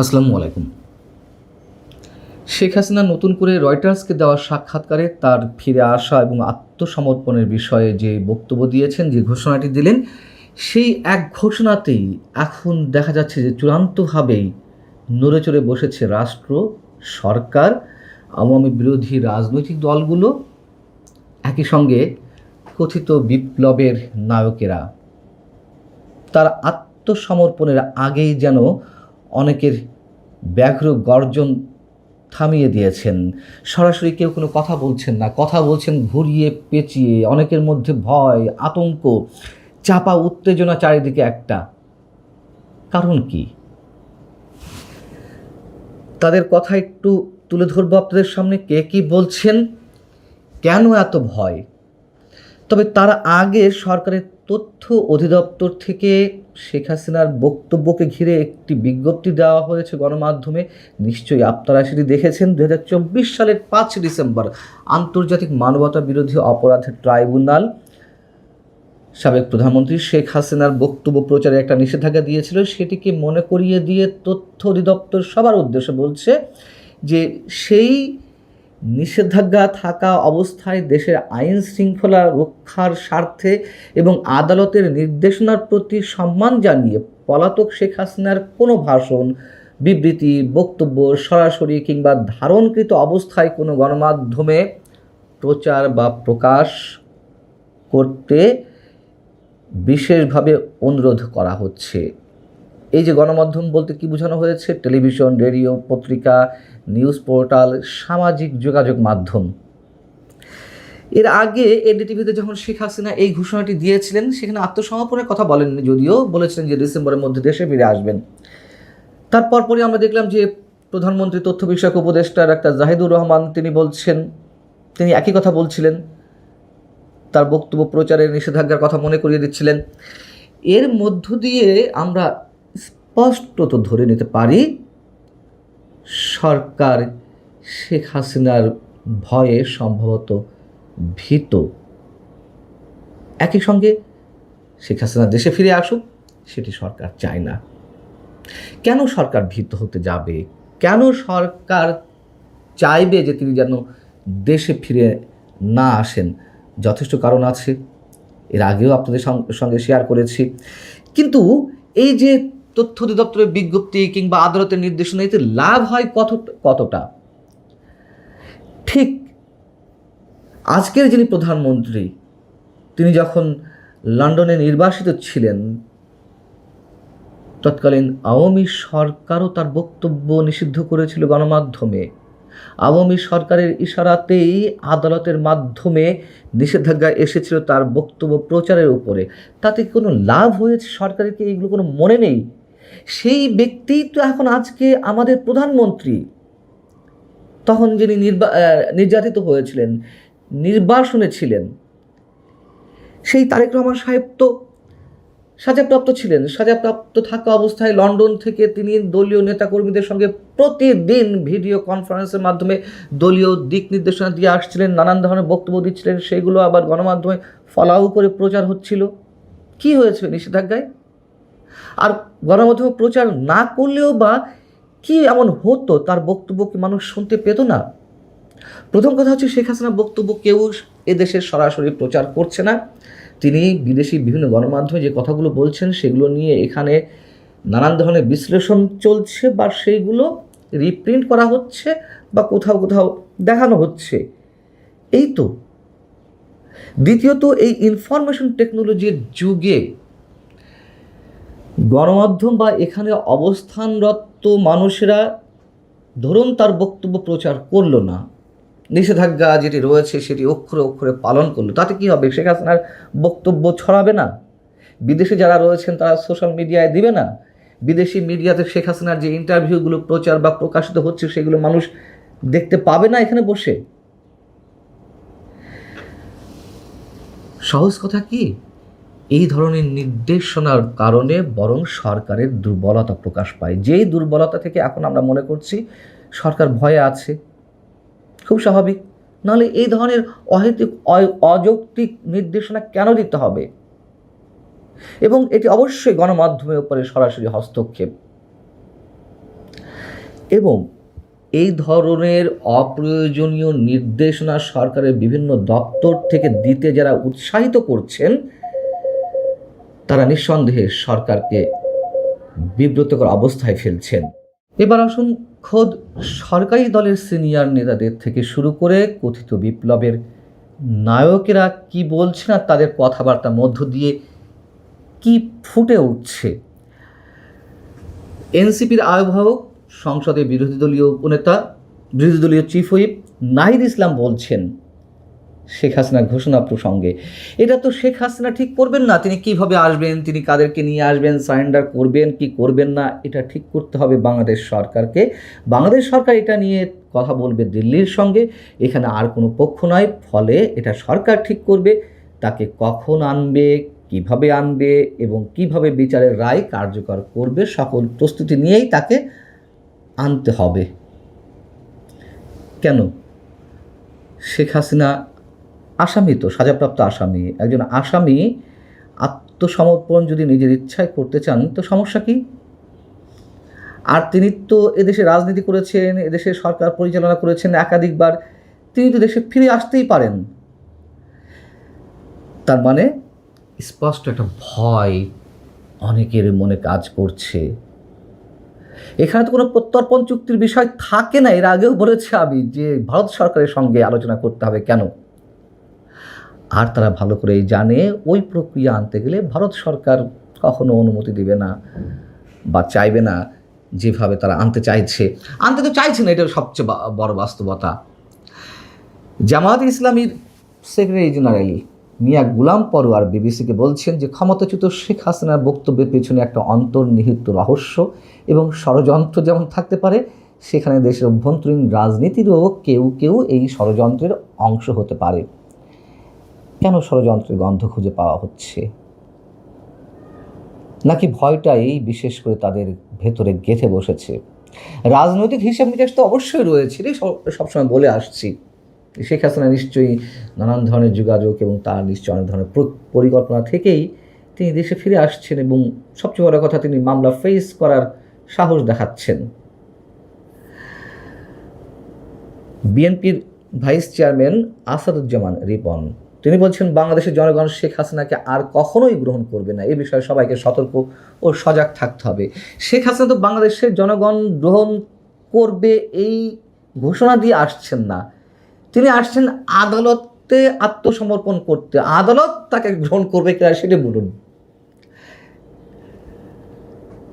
আসসালামু আলাইকুম। শেখ হাসিনা নতুন করে রয়টার্সকে দেওয়া সাক্ষাৎকারে তার ফিরে আসা এবং আত্মসমর্পণের বিষয়ে যে বক্তব্য দিয়েছেন, যে ঘোষণাটি দিলেন, সেই এক ঘোষণাতেই এখন দেখা যাচ্ছে যে চূড়ান্তভাবেই নড়েচড়ে বসেছে রাষ্ট্র, সরকার, আওয়ামী বিরোধী রাজনৈতিক দলগুলো, একই সঙ্গে কথিত বিপ্লবের নায়কেরা। তার আত্মসমর্পণের আগেই যেন অনেকের ব্যাঘ্র গর্জন থামিয়ে দিয়েছেন। সরাসরি কেউ কোনো কথা বলছেন না, কথা বলছেন ঘুরিয়ে পেঁচিয়ে। অনেকের মধ্যে ভয়, আতঙ্ক, চাপা উত্তেজনা চারিদিকে একটা। কারণ কি? তাদের কথা একটু তুলে ধরবো আপনাদের সামনে, কে কি বলছেন, কেন এত ভয়। তবে তার আগে সরকারের তথ্য অধিদপ্তর থেকে শেখ হাসিনার বক্তব্যকে ঘিরে একটি বিজ্ঞপ্তি দেওয়া হয়েছে গণমাধ্যমে। নিশ্চয়ই আপনারা সেটি দেখেছেন। 2024 সালের 5 ডিসেম্বর আন্তর্জাতিক মানবতা বিরোধী অপরাধের ট্রাইব্যুনাল সাবেক প্রধানমন্ত্রী শেখ হাসিনার বক্তব্য প্রচারে একটা নিষেধাজ্ঞা দিয়েছিল। সেটিকে মনে করিয়ে দিয়ে তথ্য অধিদপ্তর সবার উদ্দেশ্যে বলছে যে সেই নিষেধাজ্ঞা থাকা অবস্থায় দেশের আইন শৃঙ্খলা রক্ষার স্বার্থে এবং আদালতের নির্দেশনার প্রতি সম্মান জানিয়ে পলাতক শেখ হাসিনার কোনো ভাষণ, বিবৃতি, বক্তব্য সরাসরি কিংবা ধারণকৃত অবস্থায় কোনো গণমাধ্যমে প্রচার বা প্রকাশ করতে বিশেষভাবে অনুরোধ করা হচ্ছে। এই যে গণমাধ্যম বলতে কি বোঝানো হয়েছে? টেলিভিশন, রেডিও, পত্রিকা, নিউজ পোর্টাল, সামাজিক যোগাযোগ মাধ্যম। এর আগে এনডিটিভিতে যখন শেখ হাসিনা এই ঘোষণাটি দিয়েছিলেন, সেখানে আত্মসমর্পণের কথা বলেননি, যদিও বলেছিলেন যে ডিসেম্বরের মধ্যে দেশে ফিরে আসবেন। তারপর পরই আমরা দেখলাম যে প্রধানমন্ত্রী তথ্য বিষয়ক উপদেষ্টা ডাক্তার জাহিদুর রহমান তিনি একই কথা বলছিলেন। তার বক্তব্য প্রচারের নিষেধাজ্ঞার কথা মনে করিয়ে দিচ্ছিলেন। এর মধ্য দিয়ে আমরা স্পষ্টত ধরে নিতে পারি সরকার শেখ হাসিনার ভয়ে সম্ভবত ভীত। একই সঙ্গে শেখ হাসিনা দেশে ফিরে আসুক, সেটি সরকার চায় না। কেন সরকার ভীত হতে যাবে? কেন সরকার চাইবে যে তিনি যেন দেশে ফিরে না আসেন? যথেষ্ট কারণ আছে, এর আগেও আপনাদের সঙ্গে শেয়ার করেছি। কিন্তু এই যে তথ্য অধিদপ্তরের বিজ্ঞপ্তি কিংবা আদালতের নির্দেশনা, এতে লাভ হয় কতটা? ঠিক আজকের যিনি প্রধানমন্ত্রী, তিনি যখন লন্ডনে নির্বাসিত ছিলেন, তৎকালীন আওয়ামী সরকারও তার বক্তব্য নিষিদ্ধ করেছিল গণমাধ্যমে। আওয়ামী সরকারের ইশারাতেই আদালতের মাধ্যমে নিষেধাজ্ঞা এসেছিল তার বক্তব্য প্রচারের উপরে। তাতে কোনো লাভ হয়েছে সরকারের কি এগুলো কোনো মনে নেই? সেই ব্যক্তিই তো এখন আজকে আমাদের প্রধানমন্ত্রী। তখন যিনি নির্যাতিত হয়েছিলেন, নির্বাসনে ছিলেন, সেই তারেক রহমান সাহেব তো সাজাপ্রাপ্ত ছিলেন। সাজাপ্রাপ্ত থাকা অবস্থায় লন্ডন থেকে তিনি দলীয় নেতাকর্মীদের সঙ্গে প্রতিদিন ভিডিও কনফারেন্সের মাধ্যমে দলীয় দিক নির্দেশনা দিয়ে আসছিলেন, নানান ধরনের বক্তব্য দিচ্ছিলেন। সেগুলো আবার গণমাধ্যমে ফলাও করে প্রচার হচ্ছিল। কি হয়েছে নিষেধাজ্ঞায়? আর গণমাধ্যমে প্রচার না করলেও বা কি এমন হতো, তার বক্তব্য কি মানুষ শুনতে পেত না? প্রথম কথা হচ্ছে, শেখ হাসিনার বক্তব্য কেউ এদেশের সরাসরি প্রচার করছে না। তিনি বিদেশি বিভিন্ন গণমাধ্যমে যে কথাগুলো বলছেন, সেগুলো নিয়ে এখানে নানান ধরনের বিশ্লেষণ চলছে, বা সেইগুলো রিপ্রিন্ট করা হচ্ছে বা কোথাও কোথাও দেখানো হচ্ছে। এই তো। দ্বিতীয়ত, এই ইনফরমেশন টেকনোলজির যুগে গণমাধ্যম বা এখানে অবস্থানরত মানুষেরা, ধরুন তার বক্তব্য প্রচার করলো না, নিষেধাজ্ঞা যেটি রয়েছে সেটি অক্ষরে অক্ষরে পালন করলো, তাতে কী হবে? শেখ হাসিনার বক্তব্য ছড়াবে না? বিদেশে যারা রয়েছেন তারা সোশ্যাল মিডিয়ায় দিবে না? বিদেশি মিডিয়াতে শেখ হাসিনার যে ইন্টারভিউগুলো প্রচার বা প্রকাশিত হচ্ছে, সেগুলো মানুষ দেখতে পাবে না এখানে বসে? সহজ কথা কি, এই ধরনের নির্দেশনার কারণে বরং সরকারের দুর্বলতা প্রকাশ পায়। যেই দুর্বলতা থেকে এখন আমরা মনে করছি সরকার ভয়ে আছে। খুব স্বাভাবিক, নাহলে এই ধরনের অহেতুক অযৌক্তিক নির্দেশনা কেন দিতে হবে? এবং এটি অবশ্যই গণমাধ্যমের উপরে সরাসরি হস্তক্ষেপ। এবং এই ধরনের অপ্রয়োজনীয় নির্দেশনা সরকারের বিভিন্ন দপ্তর থেকে দিতে যারা উৎসাহিত করছেন, তারা নিঃসন্দেহে সরকারকে বিব্রতকর অবস্থায় ফেলছেন। এবার আসুন খোদ সরকারি দলের সিনিয়র নেতাদের থেকে শুরু করে কথিত বিপ্লবের নায়কেরা কি বলছেন আর তাদের কথাবার্তার মধ্য দিয়ে কি ফুটে উঠছে। এনসিপির আহ্বায়ক, সংসদে বিরোধী দলীয় চিফ হুইপ নাহিদ ইসলাম বলছেন শেখ হাসিনা ঘোষণা প্রসঙ্গে, এটা তো শেখ হাসিনা ঠিক করবেন না, তিনি কিভাবে আসবেন, তিনি কাদেরকে নিয়ে আসবেন, সারেন্ডার করবেন কি করবেন না, এটা ঠিক করতে হবে বাংলাদেশ সরকারকে। বাংলাদেশ সরকার এটা নিয়ে কথা বলবে দিল্লির সঙ্গে, এখানে আর কোনো পক্ষ নয়, ফলে এটা সরকার ঠিক করবে তাকে কখন আনবে, কিভাবে আনবে এবং কিভাবে বিচারের রায় কার্যকর করবে, সকল প্রস্তুতি নিয়েই তাকে আনতে হবে। কেন? শেখ হাসিনা আসামি, তো সাজাপ্রাপ্ত আসামি। একজন আসামি আত্মসমর্পণ যদি নিজের ইচ্ছায় করতে চান তো সমস্যা কি? আর তিনি তো এদেশে রাজনীতি করেছেন, এদেশে সরকার পরিচালনা করেছেন একাধিকবার, তিনি তো দেশে ফিরে আসতেই পারেন। তার মানে স্পষ্ট একটা ভয় অনেকের মনে কাজ করছে। এখানে তো কোনো প্রত্যর্পণ চুক্তির বিষয় থাকে না। এর আগেও বলেছি আমি যে ভারত সরকারের সঙ্গে আলোচনা করতে হবে কেন, আর তারা ভালো করেই জানে ওই প্রক্রিয়া আনতে গেলে ভারত সরকার কখনো অনুমতি দেবে না বা চাইবে না যেভাবে তারা আনতে তো চাইছে না, এটা সবচেয়ে বড় বাস্তবতা। জামায়াত ইসলামীর সেক্রেটারি জেনারেল মিয়া গুলাম পরোয়ার বিবিসিকে বলছেন যে ক্ষমতাচ্যুত শেখ হাসিনার বক্তব্যের পেছনে একটা অন্তর্নিহিত রহস্য এবং ষড়যন্ত্র যেমন থাকতে পারে, সেখানে দেশের অভ্যন্তরীণ রাজনীতিরও কেউ কেউ এই ষড়যন্ত্রের অংশ হতে পারে। কেন ষড়যন্ত্রের গন্ধ খুঁজে পাওয়া হচ্ছে? নাকি ভয়টাই বিশেষ করে তাদের ভেতরে গেঁথে বসেছে? রাজনৈতিক হিসাব নিকাশ তো অবশ্যই রয়েছে, সবসময় বলে আসছি। শেখ হাসিনা নিশ্চয়ই নানান ধরনের যোগাযোগ এবং তার নিশ্চয়ই অনেক ধরনের পরিকল্পনা থেকেই তিনি দেশে ফিরে আসছেন এবং সবচেয়ে বড় কথা তিনি মামলা ফেস করার সাহস দেখাচ্ছেন। বিএনপির ভাইস চেয়ারম্যান আসাদুজ্জামান রিপন তিনি বলছেন বাংলাদেশের জনগণ শেখ হাসিনাকে আর কখনোই গ্রহণ করবে না, এ বিষয়ে সবাইকে সতর্ক ও সজাগ থাকতে হবে। শেখ হাসিনা তো বাংলাদেশের জনগণ গ্রহণ করবে এই ঘোষণা দিয়ে আসছেন না, তিনি আসছেন আদালতে আত্মসমর্পণ করতে। আদালত তাকে গ্রহণ করবে কিনা সেটা বলুন।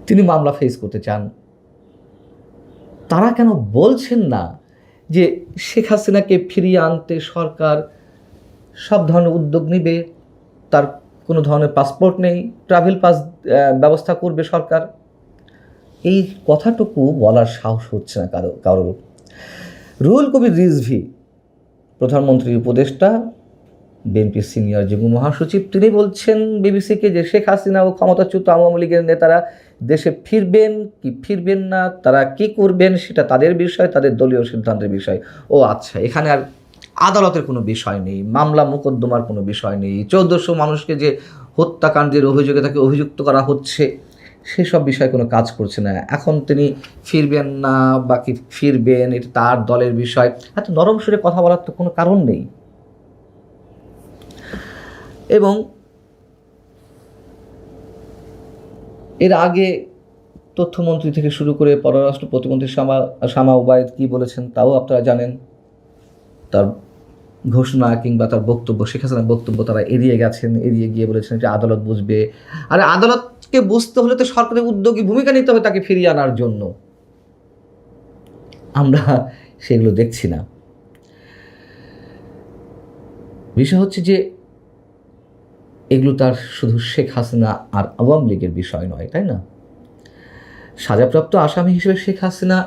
তিনি মামলা ফেস করতে চান। তারা কেন বলছেন না যে শেখ হাসিনাকে ফিরিয়ে আনতে সরকার সব ধরনের উদ্যোগ নেবে, তার কোনো ধরনের পাসপোর্ট নেই, ট্রাভেল পাস ব্যবস্থা করবে সরকার? এই কথাটুকু বলার সাহস হচ্ছে না কারোর। রুহুল কবির রিজভী, প্রধানমন্ত্রীর উপদেষ্টা, বিএনপির সিনিয়র যুগ্ম মহাসচিব, তিনি বলছেন বিবিসিকে যে শেখ হাসিনা ও ক্ষমতাচ্যুত আওয়ামী লীগের নেতারা দেশে ফিরবেন কি ফিরবেন না, তারা কি করবেন সেটা তাদের বিষয়, তাদের দলীয় সিদ্ধান্তের বিষয়। ও আচ্ছা, এখানে আর আদালতের কোনো বিষয় নেই, মামলা মোকদ্দমার কোনো বিষয় নেই, 1400 মানুষকে যে হত্যাকাণ্ডের অভিযোগে তাকে অভিযুক্ত করা হচ্ছে সেসব বিষয়ে কোনো কাজ করছে না। এখন তিনি ফিরবেন না বা কি ফিরবেন, এটা তার দলের বিষয়। এত নরম সুরে কথা বলার তো কোনো কারণ নেই। এবং এর আগে তথ্যমন্ত্রী থেকে শুরু করে পররাষ্ট্র প্রতিমন্ত্রী শামা ওবায়দ কি বলেছেন তাও আপনারা জানেন। তার ঘোষণা কিংবা তার বক্তব্য, শেখ হাসিনার বক্তব্য তারা এড়িয়ে গেছেন, এড়িয়ে গিয়ে বলেছেন যে আদালত বুঝবে। আর আদালতকে বুঝতে হলে তো সরকারের উদ্যোগী ভূমিকা নিতে হবে তাকে ফিরিয়ে আনার জন্য। আমরা সেগুলো দেখছি না। বিষয় হচ্ছে যে এগুলো তার শুধু শেখ হাসিনা আর আওয়ামী লীগের বিষয় নয়, তাই না? সাজাপ্রাপ্ত আসামি হিসেবে শেখ হাসিনা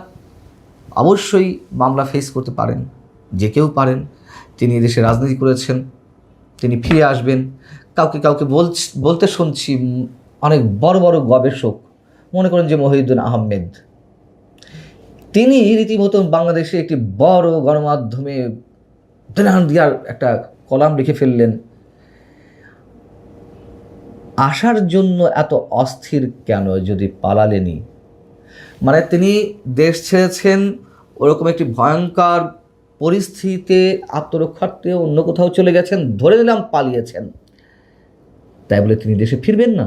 অবশ্যই মামলা ফেস করতে পারেন, যে কেউ পারেন। তিনি দেশে রাজনীতি করেছেন, তিনি ফিরে আসবেন। কাউকে বলতে শুনছি, অনেক বড় বড় গবেষক, মনে করেন যে মহিউদ্দিন আহমেদ, তিনি রীতিমতো বাংলাদেশে একটি বড় গণমাধ্যমে দিনার একটা কলাম লিখে ফেললেন। আসার জন্য এত অস্থির কেন যদি পালালেনি? মানে তিনি দেশ ছেড়েছেন ওরকম একটি ভয়ঙ্কর পরিস্থিতিতে আত্মরক্ষার্থে অন্য কোথাও চলে গেছেন, ধরে নিলাম পালিয়েছেন, তাই বলে তিনি দেশে ফিরবেন না?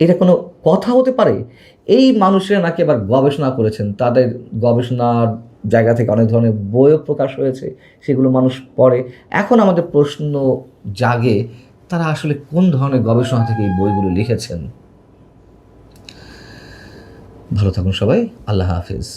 এটা কোনো কথা হতে পারে? এই মানুষেরা নাকি আবার গবেষণা করেছেন, তাদের গবেষণার জায়গা থেকে অনেক ধরনের বইও প্রকাশ হয়েছে, সেগুলো মানুষ পড়ে। এখন আমাদের প্রশ্ন জাগে, তারা আসলে কোন ধরনের গবেষণা থেকে এই বইগুলো লিখেছেন? ভালো থাকুন সবাই, আল্লাহ হাফিজ।